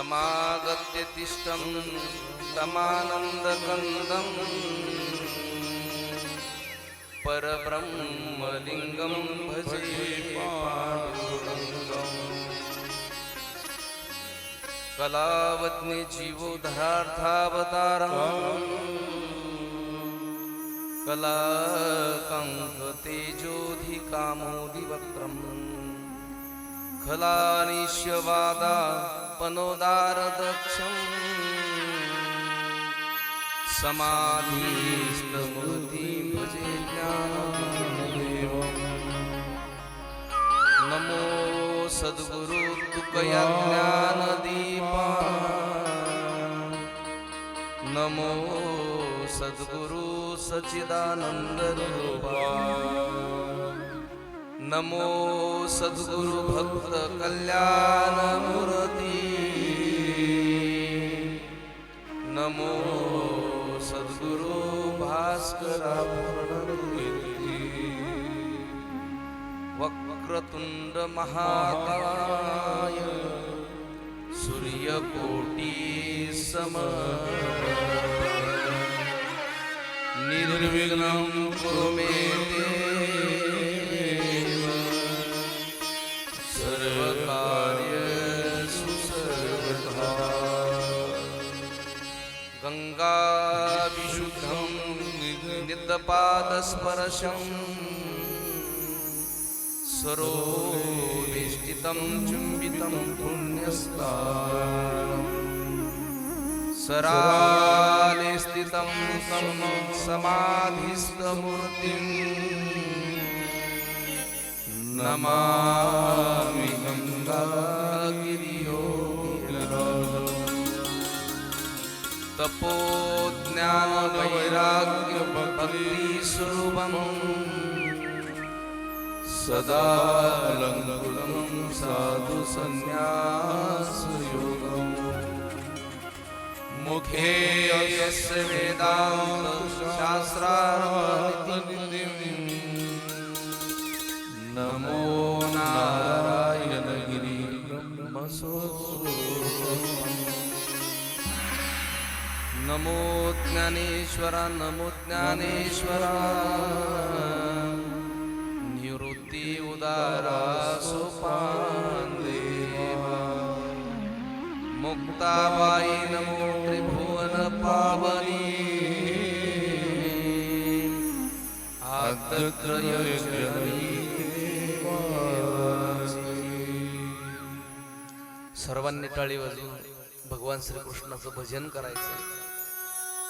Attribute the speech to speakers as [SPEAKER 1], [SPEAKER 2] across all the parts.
[SPEAKER 1] समागत्य तिष्ठं तमानन्दकन्दं परब्रह्मलिङ्गं भजे पाण्डुरङ्गम्। कलावत्ने जीवोद्धारार्थावतारम् कलाकङ्कतेजोधिकामोदिवक्त्रम् खलानिश्यवादापनोदारदक्षम् समाधिस्थमूर्तिं भजे ज्ञानदेवम्। नमो सद्गुरु तुकया ज्ञानदीपा नमो सद्गुरु सच्चिदानंद रूपा नमो सद्गुरु भक्त कल्याण मूर्ति नमो सद्गुरु भास्करा पूर्णकीर्ति वक्रतुंड महाकाय सूर्यकोटि समप्रभ निर्विघ्नं कुरु मे देव सर्वकार्येषु सर्वदा। गंगाभिषुद्धं नित्यपादस्पर्शं सरोवेष्टितं चुम्बितं पुण्यस्नानम् सराले स्थितं समाधिस्थमूर्तिं नमामि गंगागिरियोगिराजम्। तपो ज्ञान वैराग्य भक्ति स्वरूपम् सदा अलंकृतं साधु संन्यास योगम्। मुखे यस्य वेदांत शास्त्रार्थनिधिं नमो नारायण गिरि ब्रह्मस्वरूपम्। नमो ज्ञानेश्वर नमो ज्ञानेश्वर निवृत्ति उदारा सोपान देवा। मुक्ताबाई नमो त्रिभुवन पावनी आद्रत्रय जननी। सर्वांनी टाळी वाजवून भगवान श्रीकृष्णाचं भजन करायचं,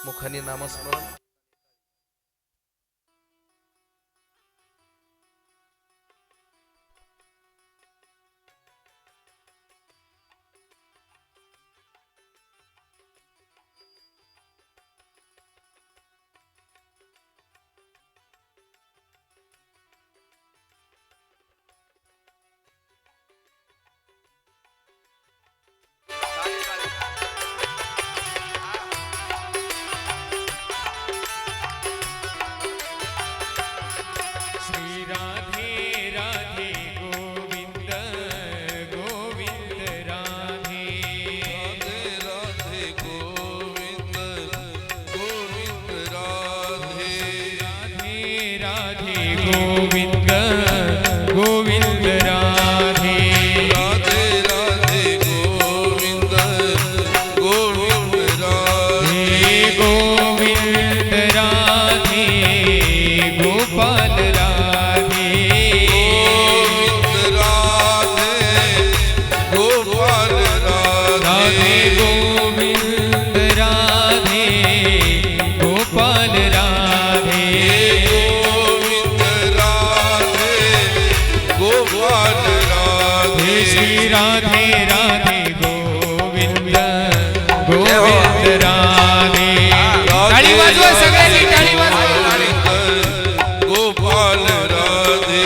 [SPEAKER 1] मुखाने नामस्मरण।
[SPEAKER 2] गोविंद गोविंद राधे
[SPEAKER 1] राधे राधे गोविंद गोविंद राधे
[SPEAKER 2] गोविंद राधे गोपाल राधे
[SPEAKER 1] गोविंद राधे गोपाल राधे
[SPEAKER 2] गोविंद राधे गोपाल राधे श्री राधे राधे गोविंद गोविंद राधे। टाळी वाजवा सगळ्यांनी, टाळी वाजवा।
[SPEAKER 1] गोपाल राधे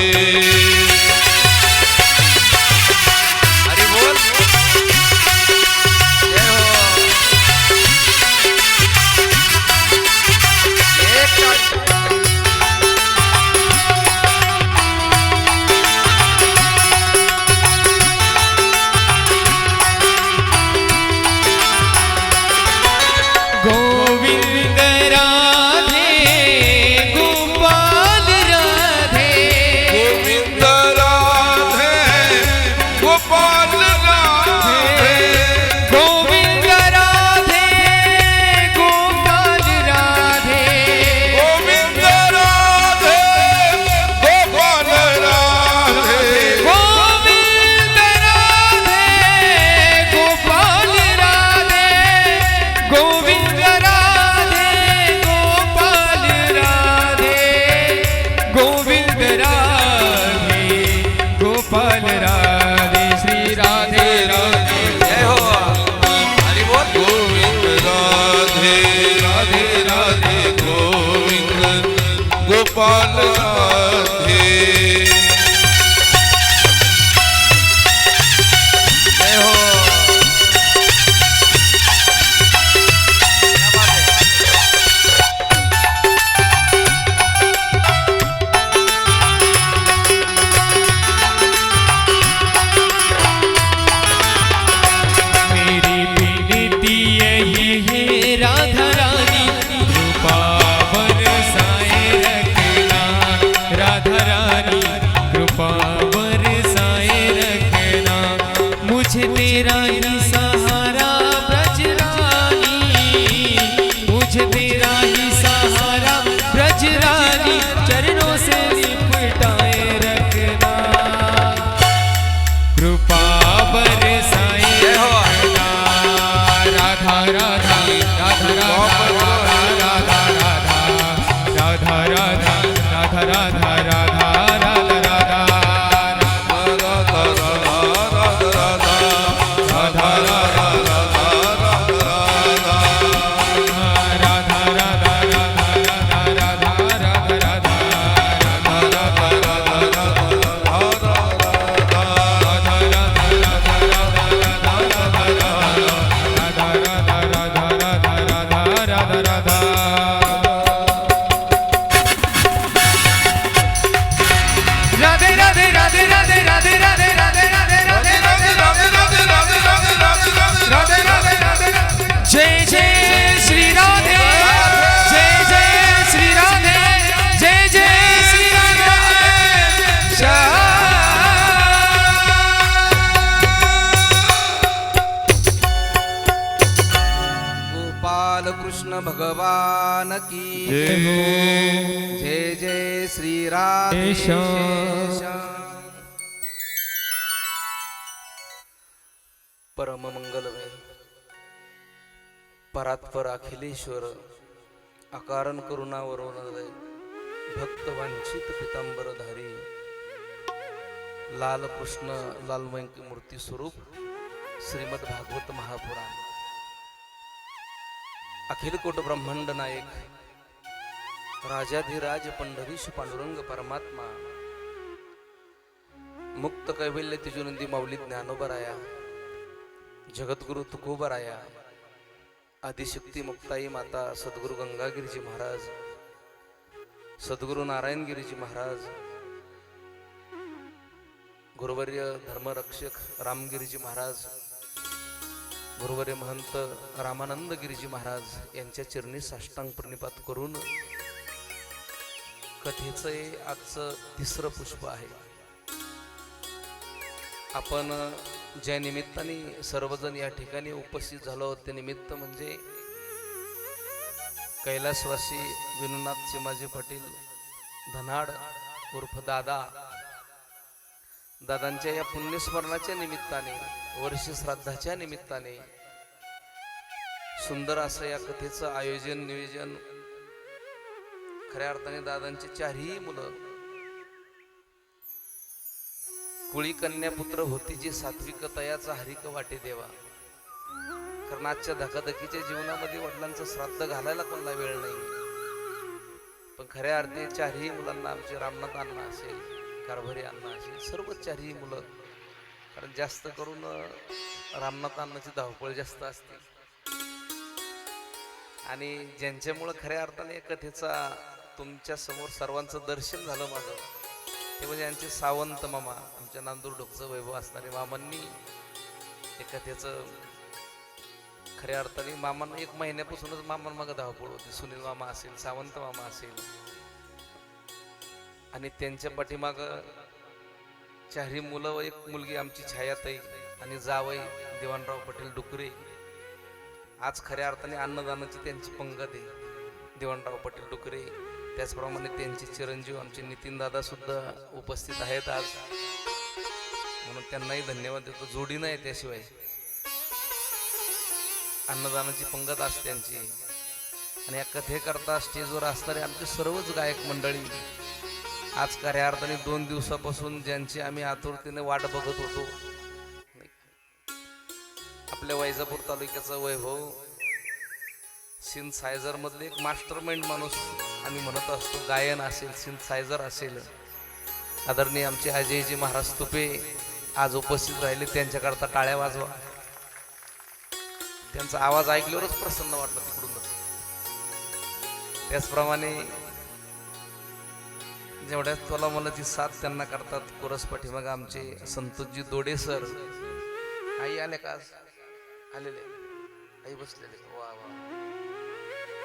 [SPEAKER 1] हरि बोल जय हो।
[SPEAKER 2] राधा राधा राधा राधा राधा राधा राधा राधा राधा जय जय श्री राधे जय जय श्री राधे जय जय श्री राधे
[SPEAKER 3] गोपाल कृष्ण भगवान की
[SPEAKER 2] जय हो
[SPEAKER 3] जय जय श्री राधे परम मंगलमय परात्पर अखिलेश्वर अकारण करुणा वरोनदय भक्त वांछित पितांबरधारी लाल कृष्ण लालमय मूर्ती स्वरूप श्रीमद भागवत महापुराण अखिल कोट ब्रह्मांड नायक राजाधिराज पंढरीश पांडुरंग परमात्मा मुक्त कैवल्य तिजुनंदी माऊली ज्ञानोबराया जगद्गुरु तुकोबराया आदिशक्ती मुक्ताई माता सद्गुरु गंगागिरीजी महाराज सद्गुरु नारायणगिरीजी महाराज गुरुवर्य धर्मरक्षक रामगिरीजी महाराज गुरुवर्य महंत रामानंद गिरीजी महाराज यांच्या चरणी साष्टांग प्रणिपात करून कथेचं आजचं तिसरं पुष्प आहे. आपण ज्या निमित्ताने सर्वजण या ठिकाणी उपस्थित झालो आहोत ते निमित्त म्हणजे कैलासवासी विनोनाथ चिमाजी पाटील धनाड उर्फ दादांच्या या पुण्यस्मरणाच्या निमित्ताने वर्ष श्राद्धाच्या निमित्ताने सुंदर असं या कथेचं आयोजन नियोजन. खऱ्या अर्थाने दादांची चारही मुलं कुळी कन्या पुत्र होती जी सात्विक तयाचा हरिक वाटे देवा. कारण आजच्या धकाधकीच्या जीवनामध्ये वडिलांचं श्राद्ध घालायला कोणाला वेळ नाही. पण खऱ्या अर्थी चारही मुलांना आमचे रामनाथ अण्णा असेल कारभारी अण्णा असेल सर्व चारही मुलं, कारण जास्त करून रामनाथ अण्णाची धावपळ जास्त असते आणि ज्यांच्यामुळं खऱ्या अर्थाने कथेचा तुमच्या समोर सर्वांचं दर्शन झालं माझं ते म्हणजे आमचे सावंत मामा, आमच्या नांदूर डोकचं वैभव असणारे मामांनी हे कथेचं खऱ्या अर्थाने मामांना 1 महिन्यापासूनच मामांमागं धावपळ होती. सुनील मामा असेल सावंत मामा असेल आणि त्यांच्या पाठीमागं चारही मुलं व 1 मुलगी आमची छायाताई आणि जावई दिवाणराव पटेल डुकरे. आज खऱ्या अर्थाने अन्नदानाची त्यांची पंगत आहे दिवाणराव पटेल डुकरे. त्याचप्रमाणे त्यांचे चिरंजीव आमचे नितीन दादा सुद्धा उपस्थित आहेत आज, म्हणून त्यांनाही धन्यवाद देतो. जोडी नाही त्याशिवाय अन्नदानाची पंगत असते त्यांची. आणि या कथेकरता स्टेजवर असणारे आमचे सर्वच गायक मंडळी आज खऱ्या अर्थाने 2 दिवसापासून ज्यांची आम्ही आतुरतेने वाट बघत होतो. आपल्या वैजापूर तालुक्याचा वैभव सिंथसायझर मधले एक मास्टर माइंड माणूस आम्ही म्हणत असतो. गायन असेल सिंथसायझर असेल आदरणीय आमचे अजयजी महाराज तुपे आज उपस्थित राहिले. त्यांच्याकरता टाळ्या वाजवा. त्यांचा आवाज ऐकल्यावरच प्रसन्न वाटलं तिकडूनच. त्याचप्रमाणे जेवढ्या तोला मुलाची साथ त्यांना करतात कोरस पाठीमाग आमचे संतोषजी दोडे सर. आई आले का आज? आलेले आई बसलेले. वा वा.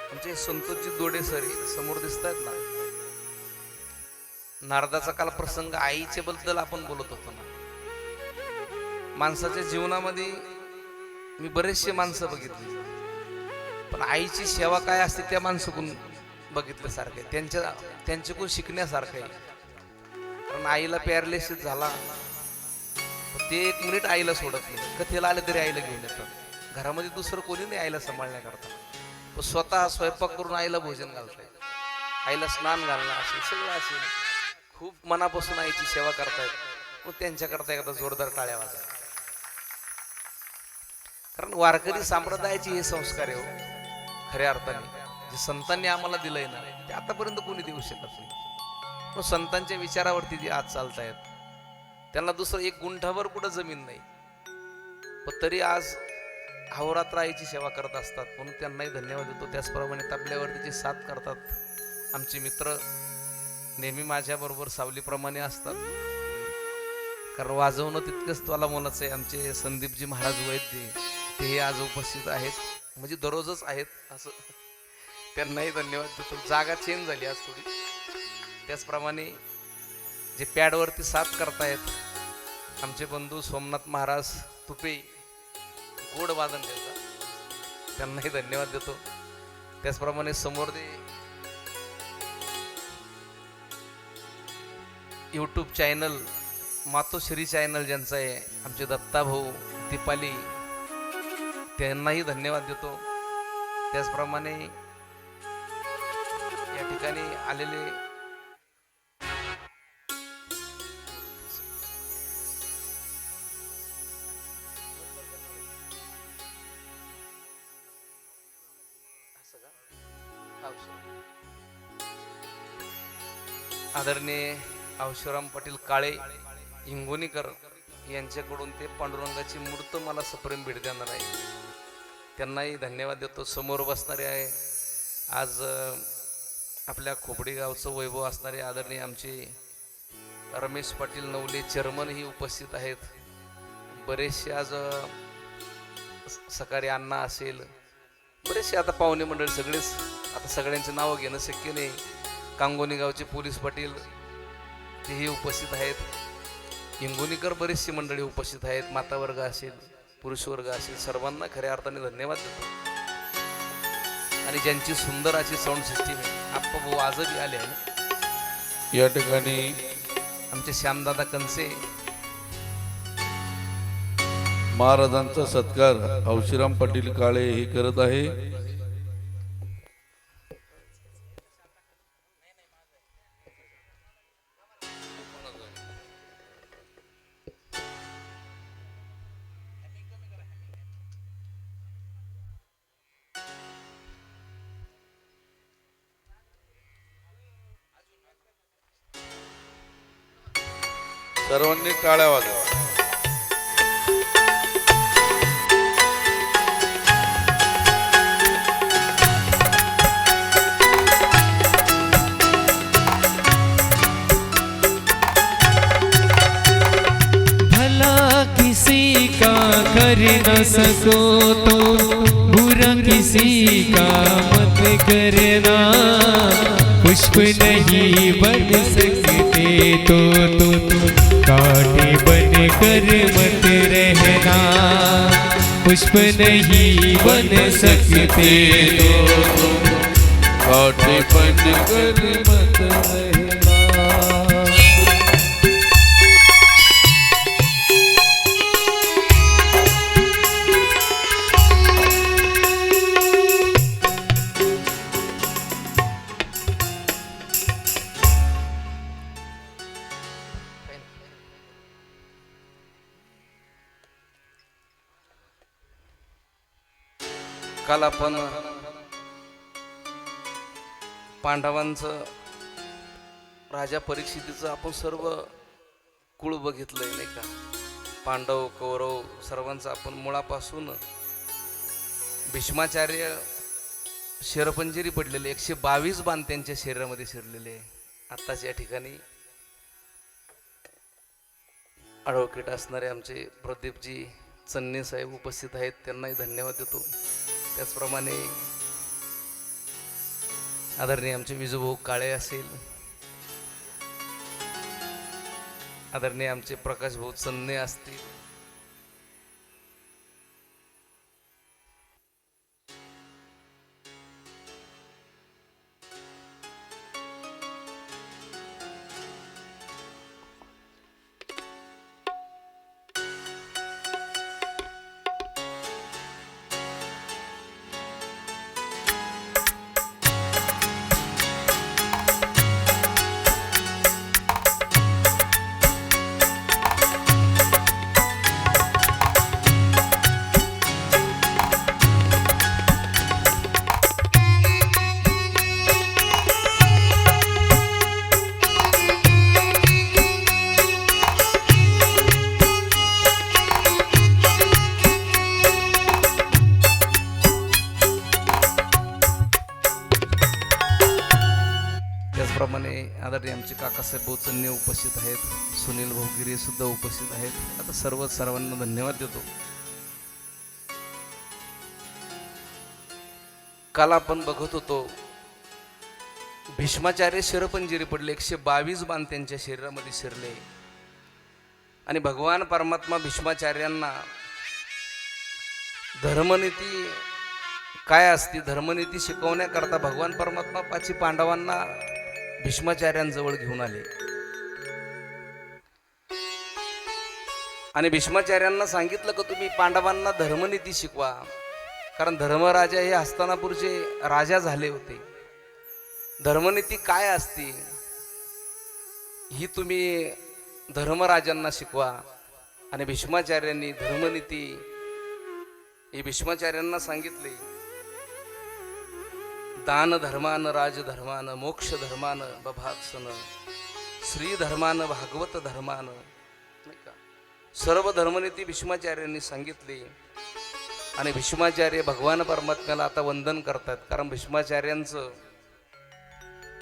[SPEAKER 3] आमचे संतोषजी दोडे सर समोर दिसत आहेत ना. नारदाचा काल प्रसंग आईच्या बद्दल आपण बोलत होतो ना. माणसाच्या जीवनामध्ये मी बरेचसे माणसं बघितली, पण आईची सेवा काय असते त्या माणसाकडून बघितल्यासारखं आहे. त्यांच्याकडून शिकण्यासारखं आहे. कारण आईला पॅरालिसिस झाला ते 1 मिनिट आईला सोडत नाही. कथेला आले तरी आईला घेऊन येतात. घरामध्ये दुसरं कोणी नाही आईला सांभाळण्याकरता, पण स्वतः स्वयंपाक करून आईला भोजन घालतायत, आईला स्नान घालणं असेल, सगळं असेल, खूप मनापासून आईची सेवा करतायत. मग त्यांच्याकरता एकदा जोरदार टाळ्या वाजा. कारण वारकरी संप्रदायाचे हे संस्कार आहे हो, खऱ्या अर्थाने जे संतांनी आम्हाला दिलंय ना ते आतापर्यंत कोणी देऊ शकत नाही. मग संतांच्या विचारावरती जे आज चालतायत त्यांना दुसरं एक गुंठावर कुठं जमीन नाही, पण तरी आज अहोरात्र आईची सेवा करत असतात, म्हणून त्यांनाही धन्यवाद देतो. त्याचप्रमाणे तबल्यावरती जे साथ करतात आमचे मित्र नेहमी माझ्याबरोबर सावलीप्रमाणे असतात, कारण वाजवणं तितकंच त्याला मोलाचं आहे. आमचे संदीपजी महाराज वैद्य तेही आज उपस्थित आहेत, म्हणजे दररोजच आहेत असं, त्यांनाही धन्यवाद देतो. जागा चेंज झाली आज थोडी. त्याचप्रमाणे जे पॅडवरती साथ करतायत आमचे बंधू सोमनाथ महाराज तुपे, गोड वादन त्याचा, त्यांनाही धन्यवाद देतो. त्याचप्रमाणे समोर ते यूट्यूब चॅनल मातोश्री चॅनल ज्यांचं आहे आमचे दत्ता भाऊ दीपाली, त्यांनाही धन्यवाद देतो. त्याचप्रमाणे या ठिकाणी आलेले आदरणीय अवशिवराम पाटील काळे हिंगोनीकर यांच्याकडून ते पांडुरंगाची मूर्त मला सप्रेम भेट देणार आहे, त्यांनाही धन्यवाद देतो. समोर बसणारे आहे आज आपल्या खोपडी गावचं वैभव असणारे आदरणीय आमचे रमेश पाटील नवले चेअरमन ही उपस्थित आहेत. बरेचसे आज सकाळी अण्णा असेल, बरेचसे आता पाहुणे मंडळी सगळेच, आता सगळ्यांचे नावं घेणं शक्य नाही. कांगोनी गावचे पोलीस पाटील तेही उपस्थित आहेत. हिंगोनीकर बरेचशी मंडळी उपस्थित आहेत. माता वर्ग असेल, पुरुष वर्ग असेल, सर्वांना खऱ्या अर्थाने धन्यवाद देतो. आणि ज्यांची सुंदर अशी साऊंड सिस्टीम आहे, आप्पा भाऊ आजही आले आहे ना
[SPEAKER 1] या ठिकाणी.
[SPEAKER 3] आमचे श्यामदादा कंसे,
[SPEAKER 1] महाराजांचा सत्कार हौशीराम पाटील काळे हे करत आहे. सर्वांनी टाळ्या वाजवा.
[SPEAKER 2] भला किसी का कर न सको तो बुरा किसी का मत करना, पुष्प नहीं बन सकते तो तुम कांटे बन कर मत रहना, पुष्प नहीं बन सकते तो तुम
[SPEAKER 1] काटे बन कर मत रहना.
[SPEAKER 3] काल आपण पांडवांचं राजा परीक्षितीचं आपण सर्व कुळ बघितलंय नाही का. पांडव कौरव सर्वांचं आपण मुळापासून भीष्माचार्य शेरपंजेरी पडलेले 122 बाण त्यांच्या शरीरामध्ये शिरलेले. आत्ताच या ठिकाणी ॲडव्होकेट असणारे आमचे प्रदीपजी चन्ने साहेब उपस्थित आहेत, त्यांनाही धन्यवाद देतो. त्याचप्रमाणे आदरणीय आमचे विजूभाऊ काळे असेल, आदरणीय आमचे प्रकाश भाऊ चन्ने असतील, आदरणीय आमचे काकासाहेब बोचन्ने उपस्थित आहेत, सुनील भोगिरे सुद्धा उपस्थित आहेत. आता सर्वांना धन्यवाद देतो. काल आपण बघत होतो भीष्माचार्य शिरपंजिरी पडले, 122 बाण त्यांच्या शरीरामध्ये शिरले आणि भगवान परमात्मा भीष्माचार्यांना धर्मनीती काय असते, धर्मनीती शिकवण्याकरता भगवान परमात्मा पाची पांडवांना भीष्माचार्यांजवळ घेऊन आले आणि भीष्माचार्यांना सांगितलं की तुम्ही पांडवांना धर्मनीती शिकवा, कारण धर्मराजा हे हस्तिनापूरचे राजा झाले होते. धर्मनीती काय असते ही तुम्ही धर्मराजांना शिकवा. आणि भीष्माचार्यांनी धर्मनीती हे भीष्माचार्यांना सांगितले. दान धर्मान, राजधर्मान, मोक्ष धर्मान, बभात्सन, श्री धर्मान, भागवत धर्मान, नाही का, सर्व धर्मनीती भीष्माचार्यांनी सांगितली. आणि भीष्माचार्य भगवान परमात्म्याला आता वंदन करतात, कारण भीष्माचार्यांचं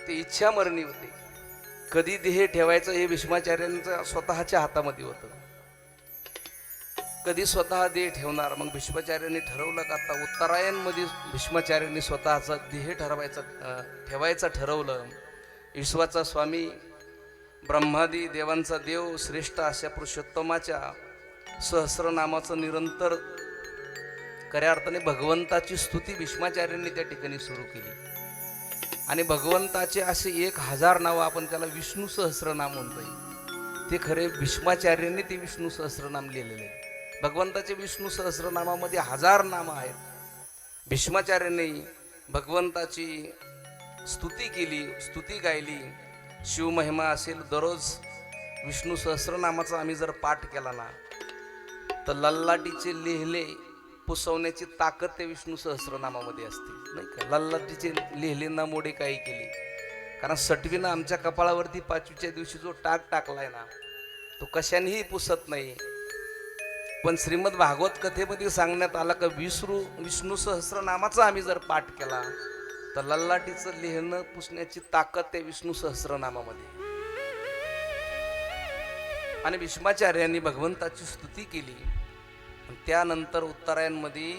[SPEAKER 3] ते इच्छामरणी होते. कधी देह ठेवायचं हे भीष्माचार्यांचं स्वतःच्या हातामध्ये होतं. कधी स्वतः देह ठेवणार. मग भीष्माचार्यांनी ठरवलं का आता उत्तरायणमध्ये भीष्माचार्यांनी स्वतःचा देह ठेवायचं ठरवलं. विश्वाचा स्वामी, ब्रह्मादी देवांचा देव, श्रेष्ठ अशा पुरुषोत्तमाच्या सहस्रनामाचं निरंतर खऱ्या अर्थाने भगवंताची स्तुती भीष्माचार्यांनी त्या ठिकाणी सुरू केली. आणि भगवंताचे असे 1000 नावं, आपण त्याला विष्णू सहस्रनाम म्हणतोय, ते खरे भीष्माचार्यांनी ते विष्णू सहस्रनाम लिहिलेले. भगवंताचे विष्णू सहस्रनामामध्ये 1000 नामं आहेत. भीष्माचार्यांनी भगवंताची स्तुती केली, स्तुती गायली. शिवमहिमा असेल, दररोज विष्णू सहस्रनामाचा आम्ही जर पाठ केला ना तर लल्लाटीचे लिहिले पुसवण्याची ताकद ते विष्णू सहस्रनामामध्ये असते, नाही का. लल्लाटीचे लिहिलेंना मोडे काही केली, कारण सटवीनं आमच्या कपाळावरती 5वीच्या दिवशी जो टाक टाकलाय ना तो कशानेही पुसत नाही. पण श्रीमद भागवत कथेमध्ये सांगण्यात आलं का विष्णू सहस्रनामाचा आम्ही जर पाठ केला तर लल्लाटीचं लिहिणं पुसण्याची ताकद ते विष्णू सहस्रनामामध्ये. आणि भीष्माचार्यांनी भगवंताची स्तुती केली. त्यानंतर उत्तरायणमध्ये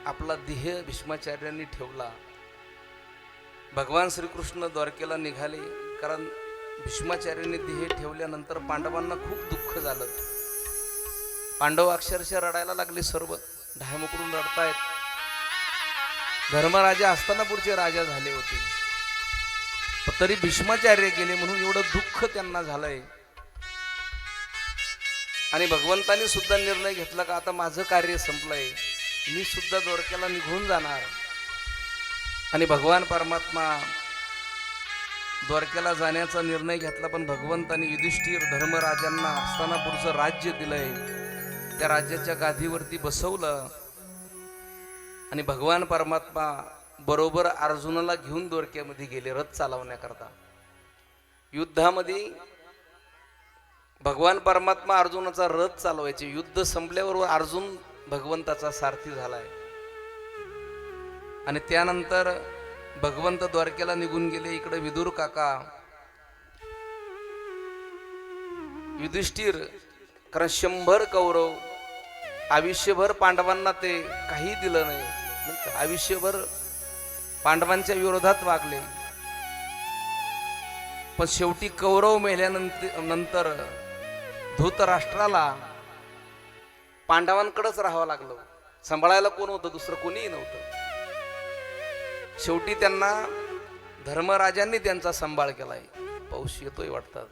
[SPEAKER 3] आपला देह भीष्माचार्यांनी ठेवला. भगवान श्रीकृष्ण द्वारकेला निघाले, कारण भीष्माचार्यांनी देह ठेवल्यानंतर पांडवांना खूप दुःख झालं. पांडव अक्षरशः रडायला लागले, सर्व ढायमुकडून रडतायत. धर्मराजा हस्तिनापूरचे राजा झाले होते, तरी भीष्माचार्य गेले म्हणून एवढं दुःख त्यांना झालंय. आणि भगवंतानी सुद्धा निर्णय घेतला का आता माझं कार्य संपलंय, मी सुद्धा द्वारकेला निघून जाणार. आणि भगवान परमात्मा द्वारकेला जाण्याचा निर्णय घेतला. पण भगवंतानी युधिष्ठिर धर्मराजांना हस्तिनापूरचं राज्य दिलंय, त्या राज्याच्या गादीवरती बसवलं. आणि भगवान परमात्मा बरोबर अर्जुनाला घेऊन द्वारकेमध्ये गेले रथ चालवण्याकरता. युद्धामध्ये भगवान परमात्मा अर्जुनाचा रथ चालवायचे. युद्ध संपल्यावर अर्जुन भगवंताचा सारथी झालाय. आणि त्यानंतर भगवंत द्वारकेला निघून गेले. इकडे विदुर काका, युधिष्ठिर, कारण 100 कौरव, आयुष्यभर पांडवांना ते काही दिलं नाही, आयुष्यभर पांडवांच्या विरोधात वागले. पण शेवटी कौरव मेल्यानंतर धृतराष्ट्राला पांडवांकडेच राहावं लागलं. सांभाळायला कोण होतं, दुसरं कोणीही नव्हतं. शेवटी त्यांना धर्मराजांनी त्यांचा सांभाळ केलाय. पाऊस येतोय वाटतं.